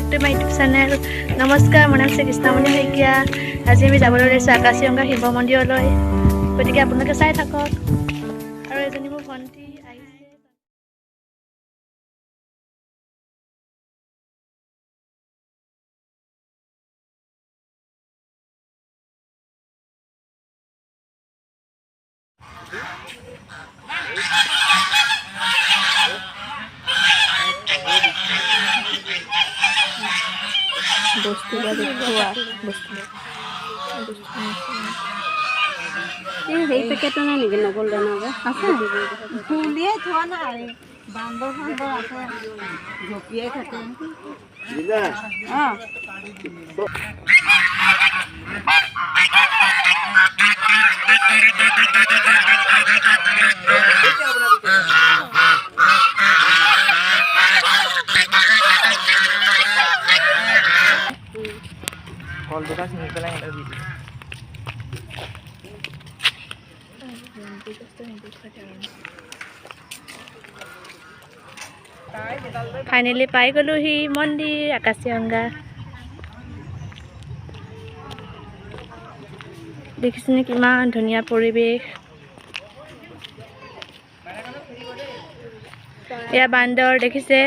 Back to my YouTube channel. নমস্কাৰ, মোৰ নাম শ্ৰী কৃষ্ণমণি শইকীয়া। আজি আমি যাবলৈ ওলাইছোঁ আকাশীগংগা শিৱ মন্দিৰলৈ, গতিকে আপোনালোকে চাই থাকক। আৰু এজনী মোৰ ভণ্টি আহিছে। সেই পেকেটটো নাই নেকি নগল দানা আছে ফুলিয়ে থোৱা নাই বান্দৰ ফান্দৰ আছে জঁপিয়াই থাকে কলটোকা চিঙি পেলাই সিহঁতক দি দিছে। ফাইনেলি পাই গ'লোহি মন্দিৰ আকাশীগংগা। দেখিছেনে কিমান ধুনীয়া পৰিৱেশ। এয়া বান্দৰ দেখিছে।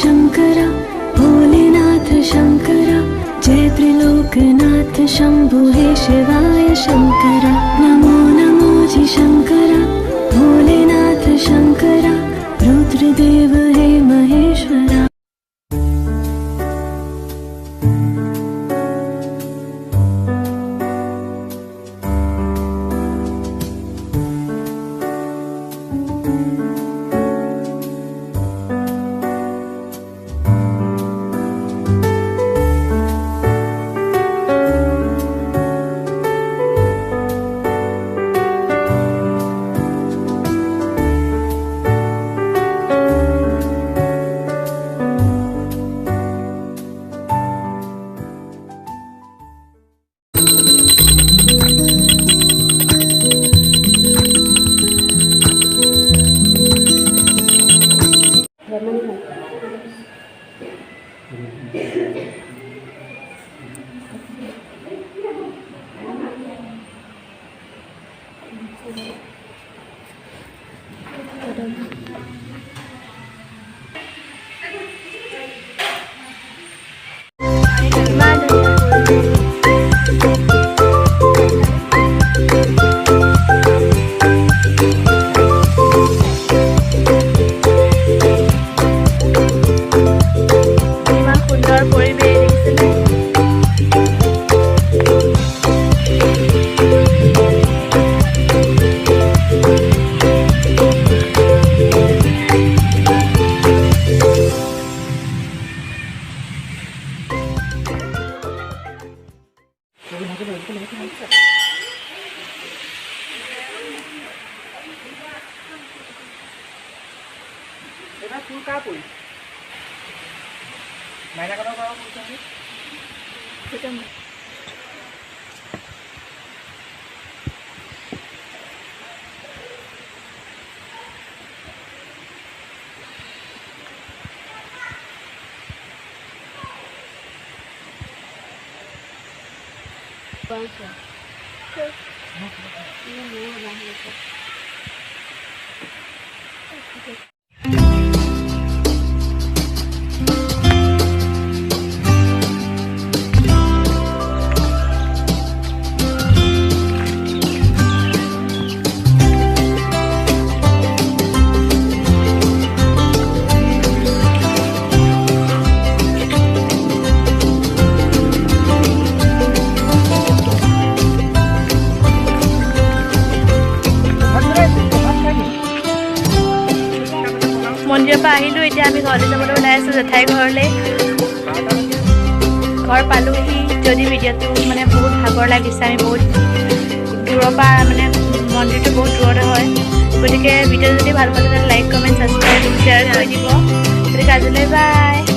शंकरा भोलेनाथ शंकरा जय त्रिलोकनाथ शंभु हे शिवाय शंकरा नमो नमो जी शंकरा भोलेनाथ शंकरा रुद्रदेव हे महेश्वरा। এটা ফুল কা পৰি মাইনা কথা কাৰো কৈছে এটা Bansa. মন্দিৰৰ পৰা আহিলোঁ এতিয়া আমি ঘৰলৈ যাবলৈ ওলাই আছোঁ জেঠাই ঘৰলৈ ঘৰ পালোহি যদি ভিডিঅ'টো মানে বহুত ভাগৰ লাগিছে আমি বহুত দূৰৰ পৰা মানে মন্দিৰটো বহুত দূৰতে হয় গতিকে ভিডিঅ' যদি ভাল পালে লাইক কমেণ্ট ছাবস্ক্ৰাইব শ্বেয়াৰ কৰি দিব গতিকে আজিলৈ বাই